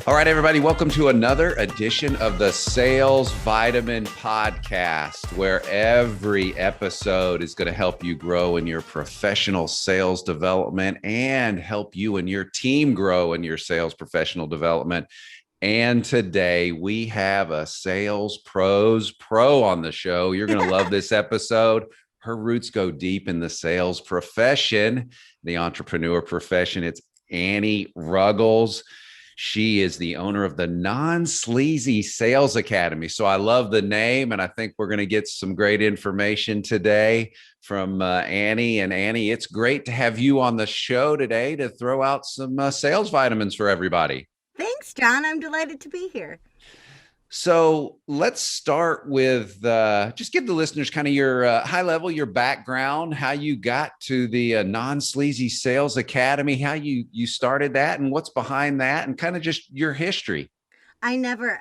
All right, everybody, welcome to another edition of the Sales Vitamin Podcast, where every episode is going to help you grow in your professional sales development and help you and your team grow in your sales professional development. And today we have a Sales Pros Pro on the show. You're going to love this episode. Her roots go deep in the sales profession, the entrepreneur profession. It's Annie Ruggles. She is the owner of the Non-Sleazy Sales Academy. So I love the name, and I think we're going to get some great information today from Annie. And Annie, it's great to have you on the show today to throw out some sales vitamins for everybody. Thanks, John. I'm delighted to be here. So let's start with just give the listeners kind of your high level, your background, how you got to the Non-Sleazy Sales Academy, how you started that and what's behind that, and kind of just your history. I never,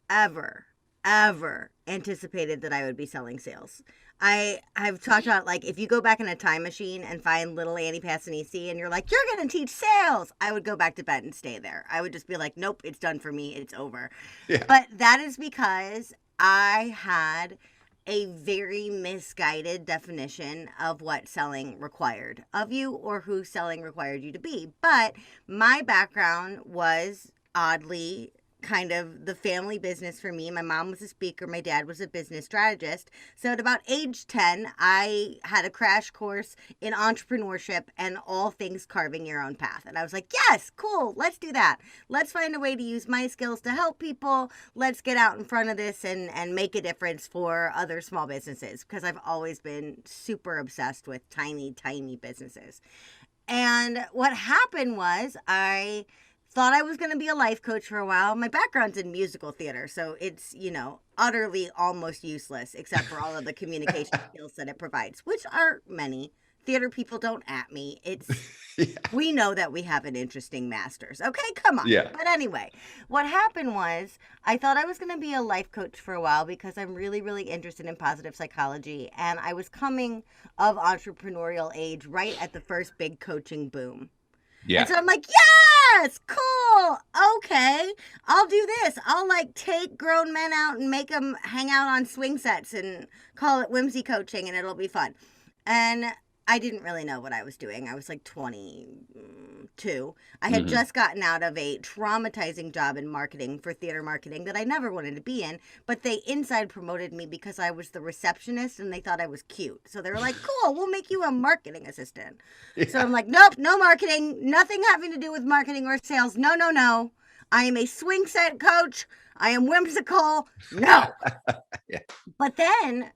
ever anticipated that I would be selling sales. I've talked about, like, if you go back in a time machine and find little Annie Passanisi and you're like, you're going to teach sales, I would go back to bed and stay there. I would just be like, nope, it's done for me. It's over. Yeah. But that is because I had a very misguided definition of what selling required of you or who selling required you to be. But my background was oddly kind of the family business for me. My mom was a speaker. My dad was a business strategist. So at about age 10, I had a crash course in entrepreneurship and all things carving your own path. And I was like, yes, cool. Let's do that. Let's find a way to use my skills to help people. Let's get out in front of this and make a difference for other small businesses, because I've always been super obsessed with tiny, tiny businesses. And what happened was I thought I was going to be a life coach for a while. My background's in musical theater, so it's, utterly almost useless except for all of the communication skills that it provides, which are many. Theater people don't at me. We know that we have an interesting masters. Okay, come on. Yeah. But anyway, what happened was I thought I was going to be a life coach for a while because I'm really, really interested in positive psychology, and I was coming of entrepreneurial age right at the first big coaching boom. Yeah. And so I'm like, yes, cool. Okay, I'll do this. I'll take grown men out and make them hang out on swing sets and call it whimsy coaching, and it'll be fun. And I didn't really know what I was doing. I was 22. I had just gotten out of a traumatizing job in marketing for theater marketing that I never wanted to be in, but they inside promoted me because I was the receptionist and they thought I was cute. So they were like, cool, we'll make you a marketing assistant. Yeah. So I'm like, nope, no marketing, nothing having to do with marketing or sales. No. I am a swing set coach. I am whimsical. No. Yeah. But then,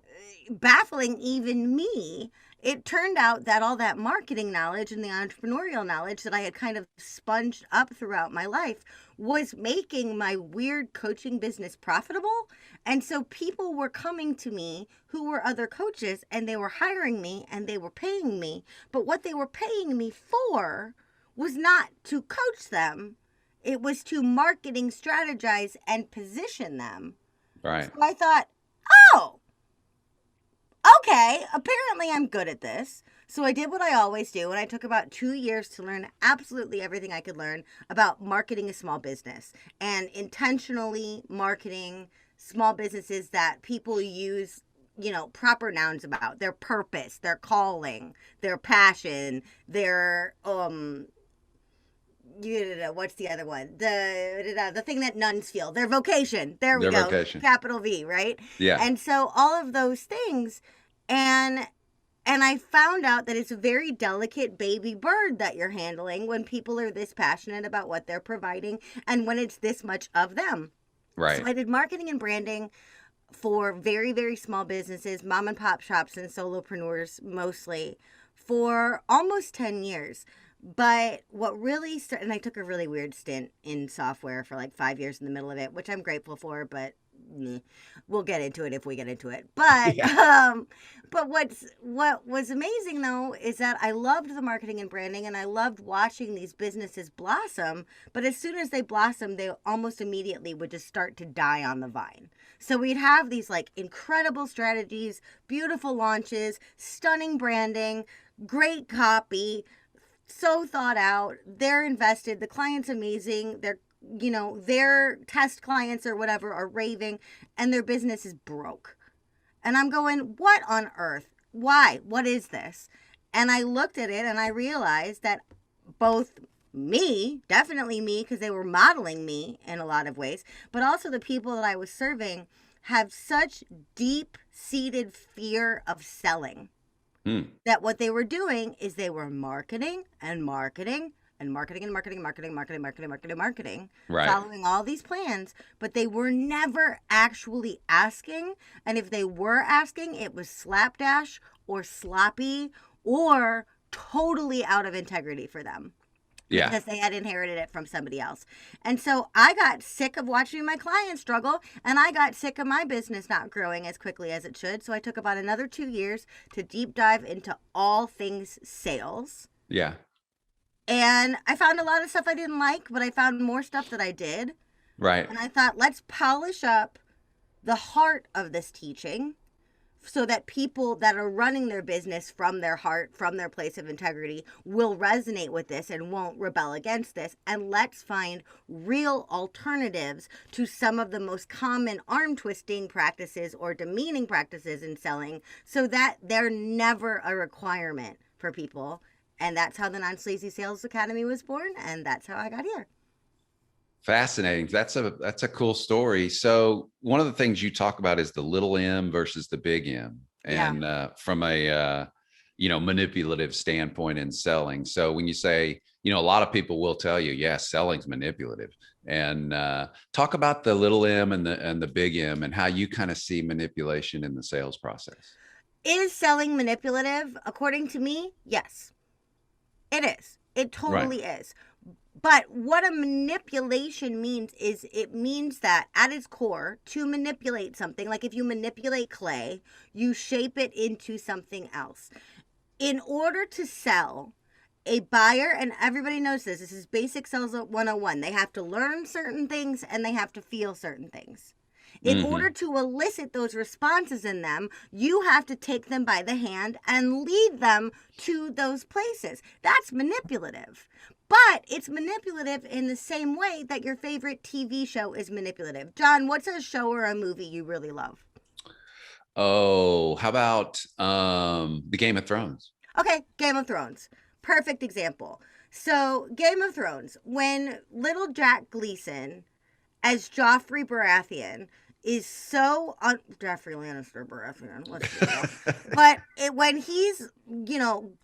baffling even me, it turned out that all that marketing knowledge and the entrepreneurial knowledge that I had kind of sponged up throughout my life was making my weird coaching business profitable. And so people were coming to me who were other coaches, and they were hiring me and they were paying me. But what they were paying me for was not to coach them. It was to marketing, strategize, and position them. Right. So I thought, oh, okay, apparently I'm good at this. So I did what I always do, and I took about 2 years to learn absolutely everything I could learn about marketing a small business and intentionally marketing small businesses that people use, proper nouns about: their purpose, their calling, their passion, their what's the other one? The thing that nuns feel, their vocation. There we go. Vocation. Capital V, right? Yeah. And so all of those things, and I found out that it's a very delicate baby bird that you're handling when people are this passionate about what they're providing and when it's this much of them. Right. So I did marketing and branding for very, very small businesses, mom and pop shops and solopreneurs mostly, for almost 10 years. But what really started, and I took a really weird stint in software for 5 years in the middle of it, which I'm grateful for, but we'll get into it if we get into it. But yeah. But what was amazing though is that I loved the marketing and branding, and I loved watching these businesses blossom. But as soon as they blossomed, they almost immediately would just start to die on the vine. So we'd have these incredible strategies, beautiful launches, stunning branding, great copy, so thought out. They're invested. The client's amazing. They're their test clients or whatever are raving and their business is broke. And I'm going, what on earth? Why? What is this? And I looked at it and I realized that both me, definitely me, because they were modeling me in a lot of ways, but also the people that I was serving have such deep seated fear of selling that what they were doing is they were marketing and marketing and marketing and marketing, marketing, marketing, marketing, marketing, marketing, Right. following all these plans, but they were never actually asking. And if they were asking, it was slapdash or sloppy or totally out of integrity for them. Yeah. Because they had inherited it from somebody else. And so I got sick of watching my clients struggle, and I got sick of my business not growing as quickly as it should. So I took about another 2 years to deep dive into all things sales. Yeah. And I found a lot of stuff I didn't like, but I found more stuff that I did. Right. And I thought, let's polish up the heart of this teaching so that people that are running their business from their heart, from their place of integrity, will resonate with this and won't rebel against this. And let's find real alternatives to some of the most common arm twisting practices or demeaning practices in selling so that they're never a requirement for people. And that's how the Non-Sleazy Sales Academy was born, and that's how I got here. Fascinating. That's a cool story. So one of the things you talk about is the little M versus the big M, and from a manipulative standpoint in selling. So when you say, a lot of people will tell you, yes, selling's manipulative, and talk about the little M and the big M and how you kind of see manipulation in the sales process. Is selling manipulative? According to me, yes, it is. It totally is. But what a manipulation means is it means that at its core, to manipulate something, like if you manipulate clay, you shape it into something else. In order to sell, a buyer, and everybody knows this is basic sales 101, they have to learn certain things and they have to feel certain things. In order to elicit those responses in them, you have to take them by the hand and lead them to those places. That's manipulative. But it's manipulative in the same way that your favorite TV show is manipulative. John, what's a show or a movie you really love? Oh, how about the Game of Thrones? Okay, Game of Thrones. Perfect example. So, Game of Thrones, when little Jack Gleason as Joffrey Baratheon is so Joffrey Lannister Baratheon, let's do that. But when he's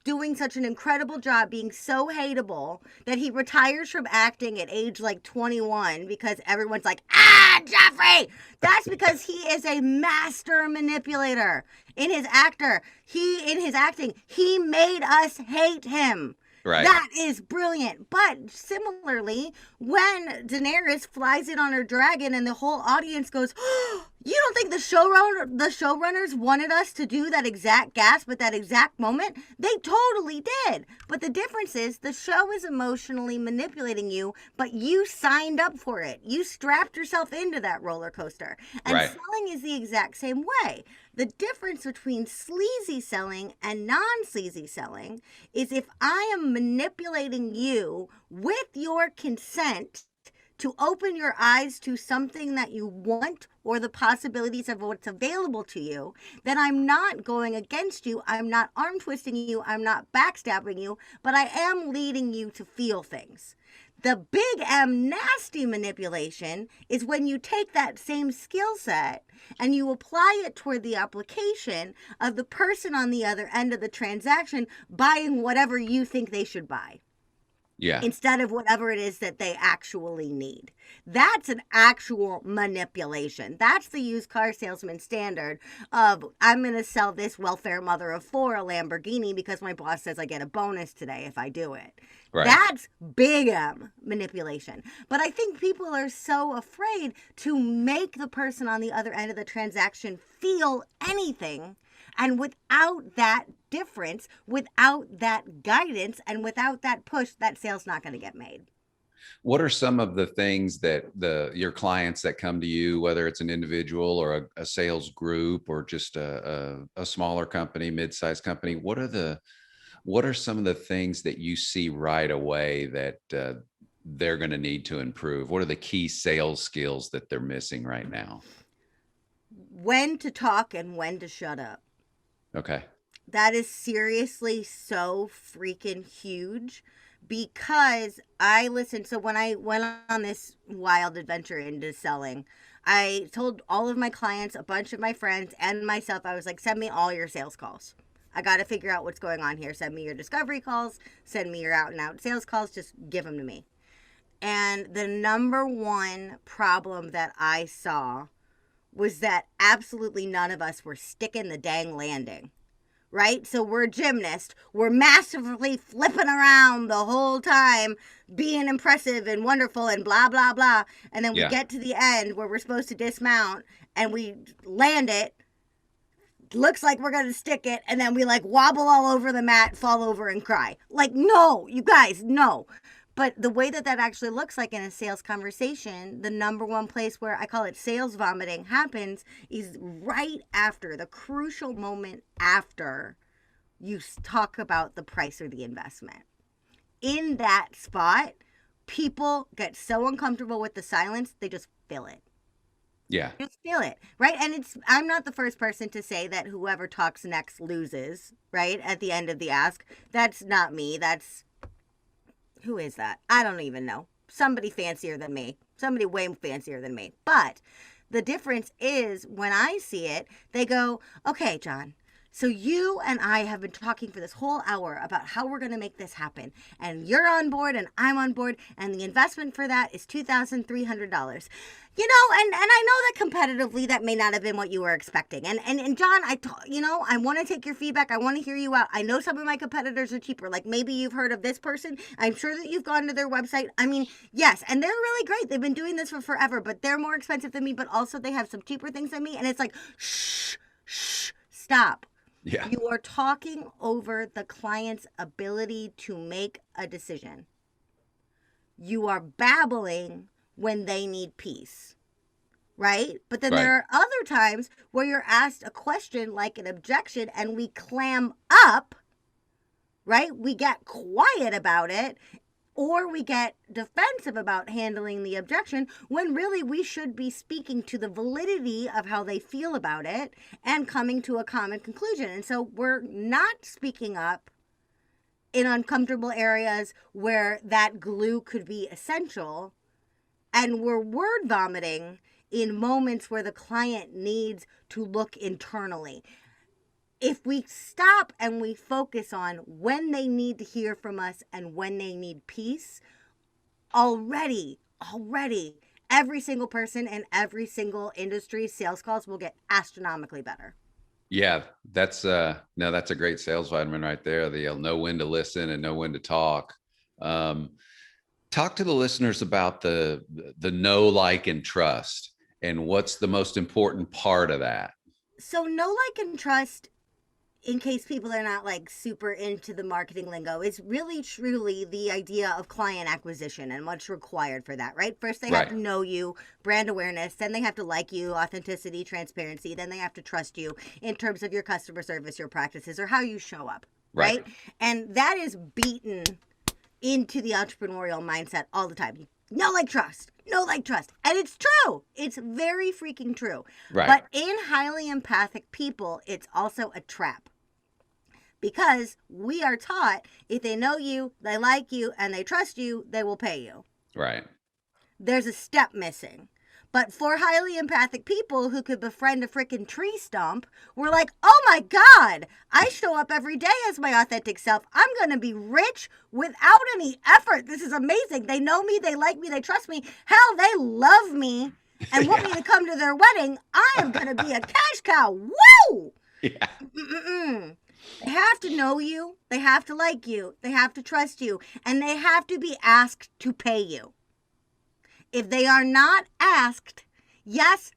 doing such an incredible job, being so hateable that he retires from acting at age like 21 because everyone's like, Joffrey. That's because he is a master manipulator. In his acting, he made us hate him. Right. That is brilliant. But similarly, when Daenerys flies in on her dragon and the whole audience goes, oh, you don't think the showrunners wanted us to do that exact gasp at that exact moment? They totally did. But the difference is the show is emotionally manipulating you, but you signed up for it. You strapped yourself into that roller coaster. And selling is the exact same way. The difference between sleazy selling and non-sleazy selling is if I am manipulating you with your consent to open your eyes to something that you want or the possibilities of what's available to you, then I'm not going against you. I'm not arm twisting you. I'm not backstabbing you, but I am leading you to feel things. The big M nasty manipulation is when you take that same skill set and you apply it toward the application of the person on the other end of the transaction buying whatever you think they should buy. Yeah. Instead of whatever it is that they actually need. That's an actual manipulation. That's the used car salesman standard of, I'm going to sell this welfare mother of four a Lamborghini because my boss says I get a bonus today if I do it. Right. That's big M manipulation. But I think people are so afraid to make the person on the other end of the transaction feel anything. And without that difference, without that guidance, and without that push, that sale's not going to get made. What are some of the things that your clients that come to you, whether it's an individual or a sales group or just a smaller company, mid-sized company, what are some of the things that you see right away that they're going to need to improve? What are the key sales skills that they're missing right now? When to talk and when to shut up. Okay. That is seriously so freaking huge, because I listened. So when I went on this wild adventure into selling, I told all of my clients, a bunch of my friends, and myself, I was like, send me all your sales calls. I got to figure out what's going on here. Send me your discovery calls, send me your out and out sales calls, just give them to me. And the number one problem that I saw was that absolutely none of us were sticking the dang landing. Right? So we're gymnasts. We're massively flipping around the whole time, being impressive and wonderful and blah, blah, blah. And then we get to the end where we're supposed to dismount and we land it. Looks like we're going to stick it. And then we like wobble all over the mat, fall over and cry. Like, no, you guys, no. But the way that that actually looks like in a sales conversation, the number one place where I call it sales vomiting happens is right after, the crucial moment after you talk about the price or the investment. In that spot, people get so uncomfortable with the silence, they just fill it. Yeah. Just feel it, right? And I'm not the first person to say that whoever talks next loses, right? At the end of the ask. That's not me. Who is that? I don't even know. Somebody fancier than me. Somebody way fancier than me. But the difference is when I see it, they go, okay, John, so you and I have been talking for this whole hour about how we're going to make this happen. And you're on board and I'm on board. And the investment for that is $2,300. You know, and I know that competitively that may not have been what you were expecting. And John, I want to take your feedback. I want to hear you out. I know some of my competitors are cheaper. Like maybe you've heard of this person. I'm sure that you've gone to their website. I mean, yes, and they're really great. They've been doing this for forever, but they're more expensive than me. But also they have some cheaper things than me. And it's like, shh, stop. Yeah. You are talking over the client's ability to make a decision. You are babbling when they need peace, right? But then there are other times where you're asked a question like an objection and we clam up, right? We get quiet about it, or we get defensive about handling the objection when really we should be speaking to the validity of how they feel about it and coming to a common conclusion. And so we're not speaking up in uncomfortable areas where that glue could be essential, and we're word vomiting in moments where the client needs to look internally. If we stop and we focus on when they need to hear from us and when they need peace, already, every single person in every single industry sales calls will get astronomically better. Yeah, that's a great sales vitamin right there. They'll know when to listen and know when to talk. Talk to the listeners about the know, like, and trust, and what's the most important part of that. So know, like, and trust, in case people are not like super into the marketing lingo, is really truly the idea of client acquisition and what's required for that, right? First, they have to know you, brand awareness, then they have to like you, authenticity, transparency, then they have to trust you in terms of your customer service, your practices, or how you show up, right? And that is beaten into the entrepreneurial mindset all the time. Know, like, trust. Know, like, trust. And it's true. It's very freaking true. Right. But in highly empathic people, it's also a trap. Because we are taught if they know you, they like you, and they trust you, they will pay you. Right. There's a step missing. But for highly empathic people who could befriend a freaking tree stump, we're like, oh my God, I show up every day as my authentic self. I'm going to be rich without any effort. This is amazing. They know me, they like me, they trust me. Hell, they love me and want me to come to their wedding. I am going to be a cash cow. Woo! Yeah. They have to know you, they have to like you, they have to trust you, and they have to be asked to pay you. If they are not asked, yes,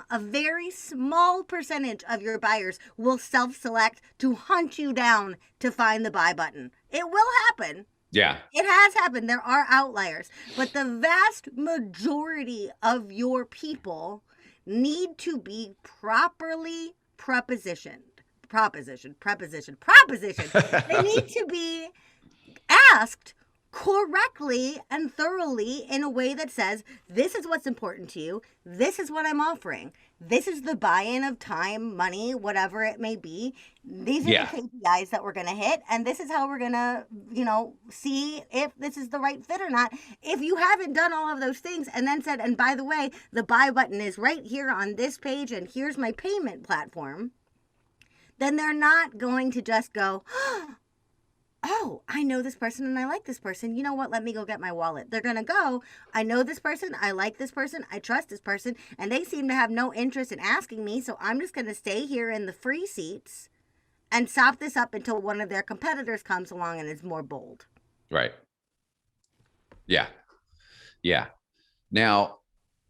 a very small percentage of your buyers will self-select to hunt you down to find the buy button. It will happen. Yeah. It has happened. There are outliers. But the vast majority of your people need to be properly prepositioned. Proposition. They need to be asked correctly and thoroughly in a way that says, this is what's important to you. This is what I'm offering. This is the buy-in of time, money, whatever it may be. These are Yeah. the KPIs that we're going to hit. And this is how we're going to, see if this is the right fit or not. If you haven't done all of those things and then said, and by the way, the buy button is right here on this page and here's my payment platform, then they're not going to just go, oh, I know this person and I like this person. You know what? Let me go get my wallet. They're going to go, I know this person. I like this person. I trust this person. And they seem to have no interest in asking me. So I'm just going to stay here in the free seats and sop this up until one of their competitors comes along and is more bold. Right. Yeah. Yeah. Now,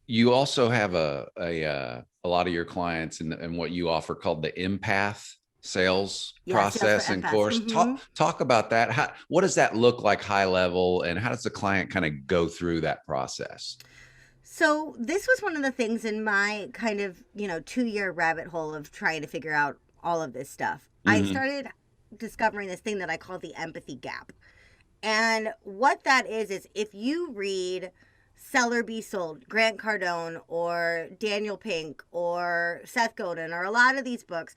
you also have a lot of your clients and what you offer called the empath sales process and course. Talk about that. What does that look like high level, and how does the client kind of go through that process? So this was one of the things in my kind of, 2-year rabbit hole of trying to figure out all of this stuff. I started discovering this thing that I call the empathy gap. And what that is if you read Sell or Be Sold, Grant Cardone or Daniel Pink or Seth Godin or a lot of these books,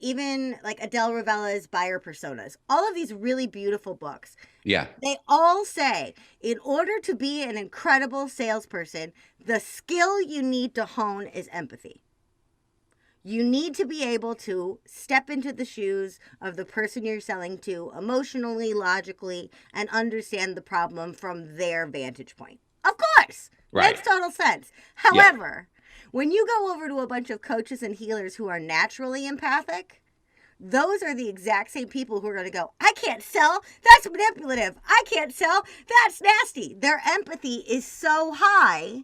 even like Adele Ravella's Buyer Personas, all of these really beautiful books. Yeah. They all say, in order to be an incredible salesperson, the skill you need to hone is empathy. You need to be able to step into the shoes of the person you're selling to emotionally, logically, and understand the problem from their vantage point. Of course. Right. Makes total sense. However, when you go over to a bunch of coaches and healers who are naturally empathic, those are the exact same people who are going to go, I can't sell. That's manipulative. I can't sell. That's nasty. Their empathy is so high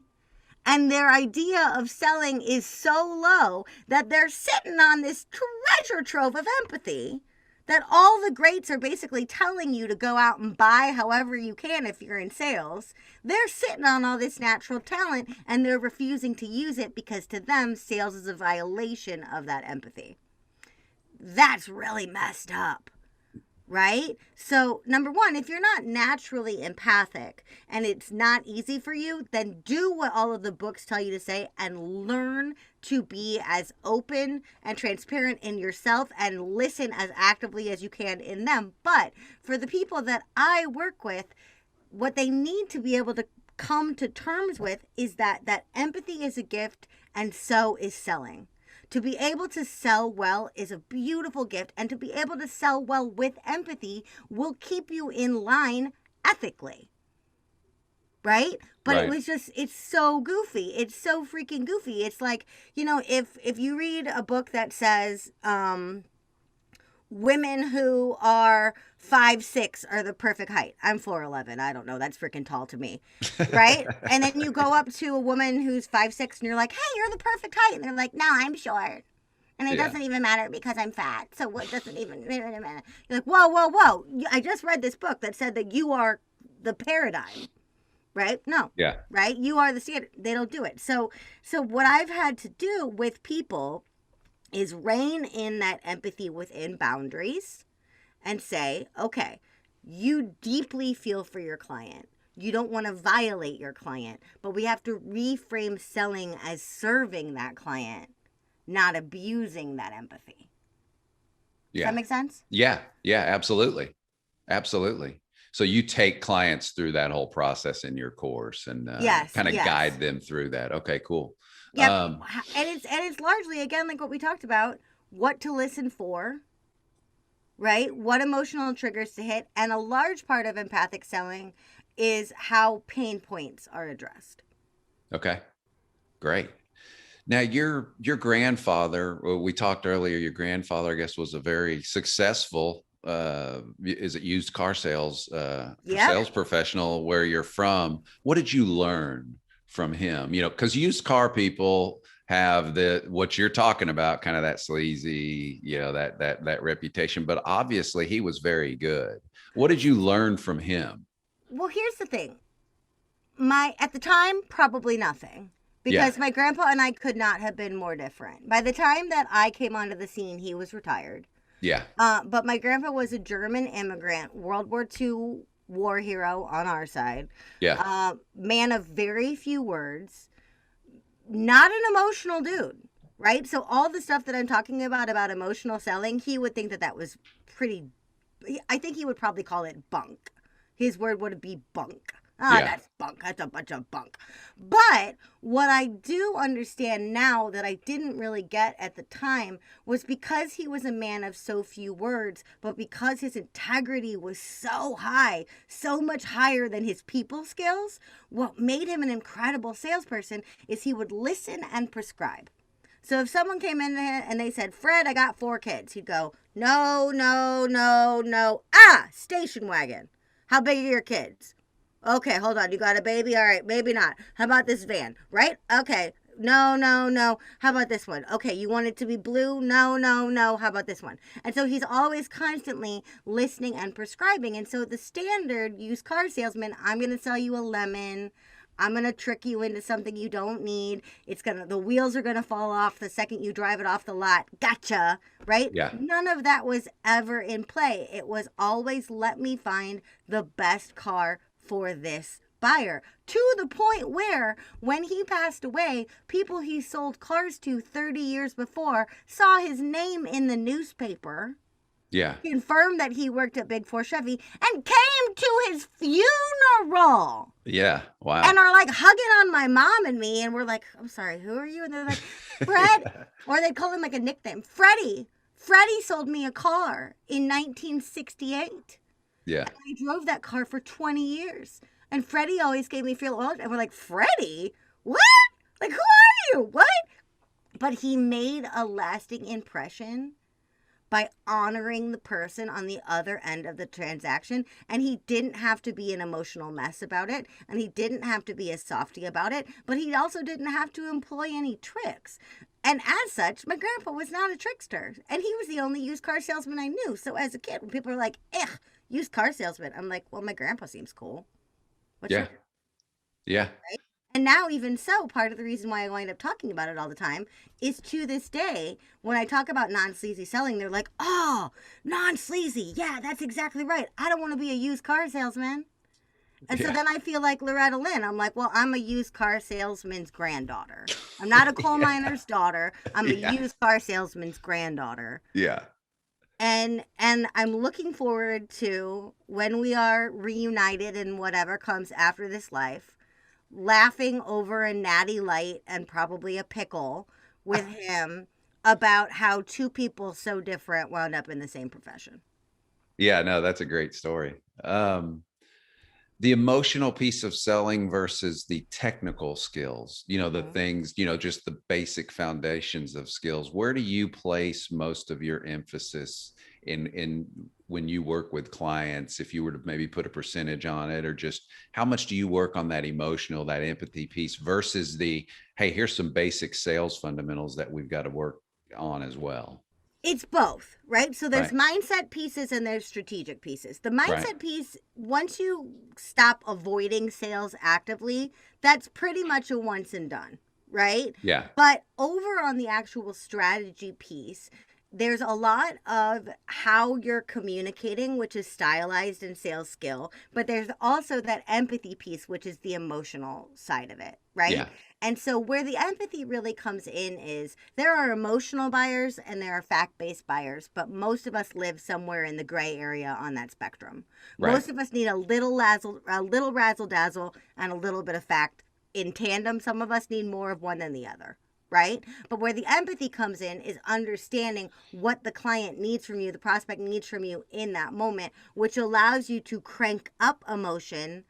and their idea of selling is so low that they're sitting on this treasure trove of empathy that all the greats are basically telling you to go out and buy however you can if you're in sales. They're sitting on all this natural talent and they're refusing to use it because to them, sales is a violation of that empathy. That's really messed up, right? So, number one, if you're not naturally empathic and it's not easy for you, then do what all of the books tell you to say and learn to be as open and transparent in yourself and listen as actively as you can in them. But for the people that I work with, what they need to be able to come to terms with is that empathy is a gift and so is selling. To be able to sell well is a beautiful gift, and to be able to sell well with empathy will keep you in line ethically. Right? But Right. it was just, it's so goofy. It's so freaking goofy. It's like, if you read a book that says, women who are 5'6" are the perfect height. I'm 4'11". I don't know. That's freaking tall to me. Right? And then you go up to a woman who's 5'6" and you're like, hey, you're the perfect height. And they're like, no, I'm short. And it doesn't even matter because I'm fat. So what doesn't even matter? You're like, whoa. I just read this book that said that you are the paradigm. Right? No. Yeah. Right? You are the standard. They don't do it. So what I've had to do with people is rein in that empathy within boundaries and say, okay, you deeply feel for your client. You don't want to violate your client, but we have to reframe selling as serving that client, not abusing that empathy. Does that make sense? Yeah. Yeah, absolutely. Absolutely. So you take clients through that whole process in your course and kind of guide them through that. Okay, cool. Yeah, and it's largely, again, like what we talked about, what to listen for, right? What emotional triggers to hit. And a large part of empathic selling is how pain points are addressed. Okay, great. Now, your grandfather, we talked earlier, your grandfather, I guess, was a very successful, is it used car sales, sales professional where you're from. What did you learn from him? Because used car people have what you're talking about, kind of that sleazy, that reputation, but obviously he was very good. What did you learn from him? Well, here's the thing. At the time, probably nothing. Because my grandpa and I could not have been more different. By the time that I came onto the scene, he was retired. Yeah. But my grandpa was a German immigrant, World War II war hero on our side. Yeah. Man of very few words, not an emotional dude, right? So all the stuff that I'm talking about emotional selling, he would think that that was pretty. I think he would probably call it bunk. His word would be bunk. Ah, Yeah. that's bunk. That's a bunch of bunk. But what I do understand now that I didn't really get at the time was because he was a man of so few words, but because his integrity was so high, so much higher than his people skills, what made him an incredible salesperson is he would listen and prescribe. So if someone came in there and they said, Fred, I got 4 kids, he'd go, no, no, no, no. Ah, station wagon. How big are your kids? Okay, hold on. You got a baby? All right, maybe not. How about this van? Right? Okay. No, no, no. How about this one? Okay, you want it to be blue? No, no, no. How about this one? And so he's always constantly listening and prescribing. And so the standard used car salesman, I'm going to sell you a lemon. I'm going to trick you into something you don't need. The wheels are going to fall off the second you drive it off the lot. Gotcha. Right? Yeah. None of that was ever in play. It was always let me find the best car for this buyer, to the point where when he passed away, people he sold cars to 30 years before saw his name in the newspaper, Yeah. confirmed that he worked at Big Four Chevy, and came to his funeral. Yeah. Wow. And are like hugging on my mom and me, and we're like, I'm sorry, who are you? And they're like, Fred, or they'd call him like a nickname, Freddie. Freddie sold me a car in 1968. Yeah. I drove that car for 20 years. And Freddie always gave me feel old. And we're like, Freddie? What? Like, who are you? What? But he made a lasting impression by honoring the person on the other end of the transaction. And he didn't have to be an emotional mess about it. And he didn't have to be a softie about it. But he also didn't have to employ any tricks. And as such, my grandpa was not a trickster. And he was the only used car salesman I knew. So as a kid, when people are like, ugh, used car salesman, I'm like, well, my grandpa seems cool. What's Yeah. your, Yeah. right? And now, even so, part of the reason why I wind up talking about it all the time is to this day, when I talk about non-sleazy selling, they're like, oh, non-sleazy. Yeah, that's exactly right. I don't want to be a used car salesman. And so then I feel like Loretta Lynn. I'm like, well, I'm a used car salesman's granddaughter. I'm not a coal miner's daughter. I'm a used car salesman's granddaughter. Yeah. And I'm looking forward to when we are reunited and whatever comes after this life, laughing over a natty light and probably a pickle with him about how 2 people so different wound up in the same profession. Yeah, no, that's a great story. The emotional piece of selling versus the technical skills, the things, just the basic foundations of skills. Where do you place most of your emphasis in when you work with clients? If you were to maybe put a percentage on it, or just how much do you work on that emotional, that empathy piece versus the, hey, here's some basic sales fundamentals that we've got to work on as well? It's both, right? So there's Right. mindset pieces and there's strategic pieces. The mindset Right. piece, once you stop avoiding sales actively, that's pretty much a once and done, right? Yeah. But over on the actual strategy piece, there's a lot of how you're communicating, which is stylized in sales skill, but there's also that empathy piece, which is the emotional side of it, right? Yeah. And so where the empathy really comes in is there are emotional buyers and there are fact-based buyers, but most of us live somewhere in the gray area on that spectrum. Right. Most of us need a little razzle dazzle and a little bit of fact in tandem. Some of us need more of one than the other, right? But where the empathy comes in is understanding what the client needs from you, the prospect needs from you in that moment, which allows you to crank up emotion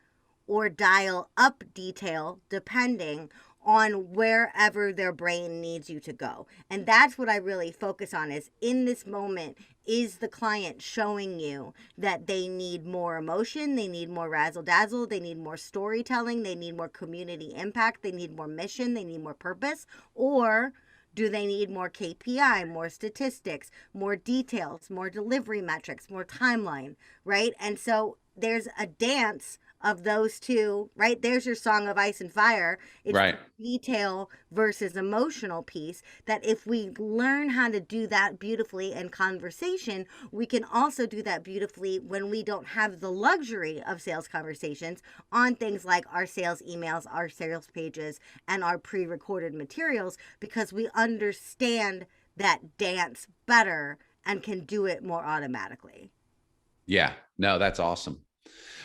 or dial up detail depending on wherever their brain needs you to go. And that's what I really focus on is in this moment, is the client showing you that they need more emotion, they need more razzle dazzle, they need more storytelling, they need more community impact, they need more mission, they need more purpose, or do they need more KPI, more statistics, more details, more delivery metrics, more timeline, right? And so there's a dance of those two, right? There's your song of ice and fire. It's Right. detail versus emotional piece, that if we learn how to do that beautifully in conversation, we can also do that beautifully when we don't have the luxury of sales conversations on things like our sales emails, our sales pages, and our pre-recorded materials, because we understand that dance better and can do it more automatically. Yeah, no, that's awesome.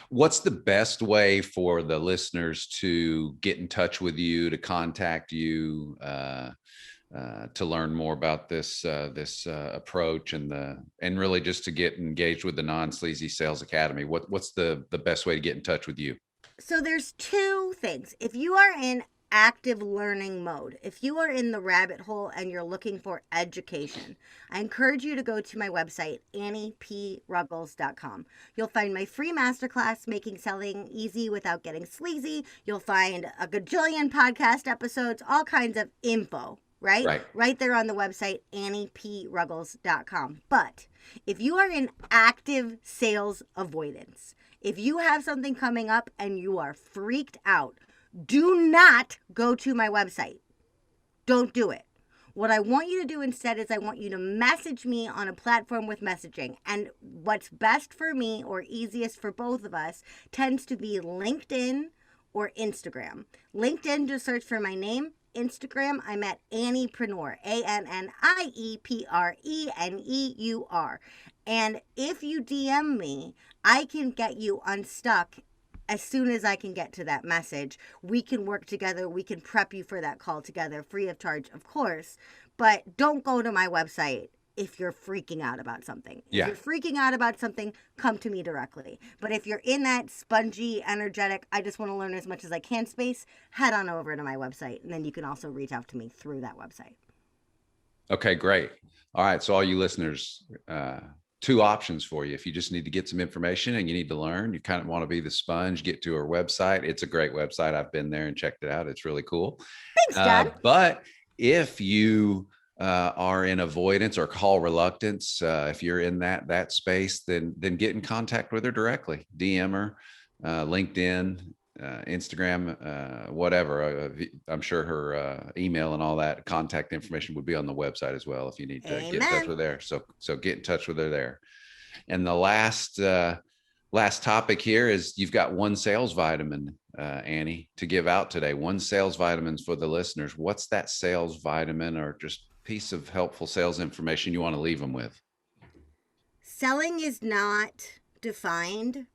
What's the best way for the listeners to get in touch with you, to contact you, to learn more about this approach and really just to get engaged with the Non-Sleazy Sales Academy? What's the best way to get in touch with you? So there's two things. If you are in active learning mode, if you are in the rabbit hole and you're looking for education, I encourage you to go to my website, anniePruggles.com. You'll find my free masterclass, Making Selling Easy Without Getting Sleazy. You'll find a gajillion podcast episodes, all kinds of info, right there on the website, anniePruggles.com. But if you are in active sales avoidance, if you have something coming up and you are freaked out, do not go to my website. Don't do it. What I want you to do instead is I want you to message me on a platform with messaging. And what's best for me, or easiest for both of us, tends to be LinkedIn or Instagram. LinkedIn, just search for my name. Instagram, I'm at Anniepreneur, ANNIEPRENEUR. And if you DM me, I can get you unstuck as soon as I can get to that message. We can work together. We can prep you for that call together, free of charge, of course. But don't go to my website if you're freaking out about something. Yeah. If you're freaking out about something, come to me directly. But if you're in that spongy, energetic, I just want to learn as much as I can space, head on over to my website. And then you can also reach out to me through that website. Okay, great. All right. So all you listeners, two options for you. If you just need to get some information and you need to learn, you kind of want to be the sponge, get to her website. It's a great website. I've been there and checked it out. It's really cool. Thanks, John. But if you are in avoidance or call reluctance, if you're in that space, then get in contact with her directly. DM her, LinkedIn, Instagram, whatever. I'm sure her email and all that contact information would be on the website as well if you need to get in touch with her. So get in touch with her there. And the last topic here is you've got one sales vitamin, Annie, to give out today. One sales vitamins for the listeners. What's that sales vitamin or just piece of helpful sales information you want to leave them with? Selling is not defined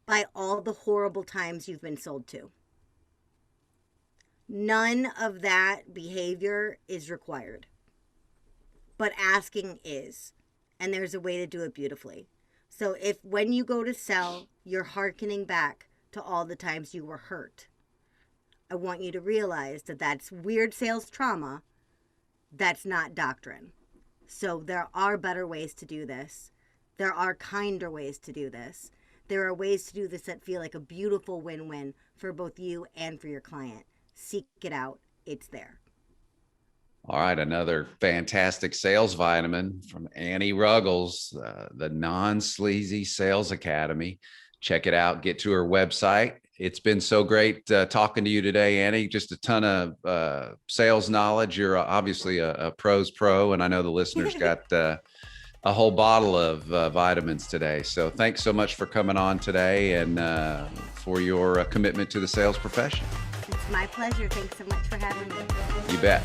by all the horrible times you've been sold to. None of that behavior is required. But asking is. And there's a way to do it beautifully. So if when you go to sell, you're hearkening back to all the times you were hurt, I want you to realize that that's weird sales trauma. That's not doctrine. So there are better ways to do this. There are kinder ways to do this. There are ways to do this that feel like a beautiful win-win for both you and for your client. Seek it out. It's there. All right. Another fantastic sales vitamin from Annie Ruggles, the Non-Sleazy Sales Academy. Check it out. Get to her website. It's been so great talking to you today, Annie. Just a ton of sales knowledge. You're obviously a pro's pro, and I know the listeners got a whole bottle of vitamins today. So thanks so much for coming on today and for your commitment to the sales profession. It's my pleasure. Thanks so much for having me. You bet.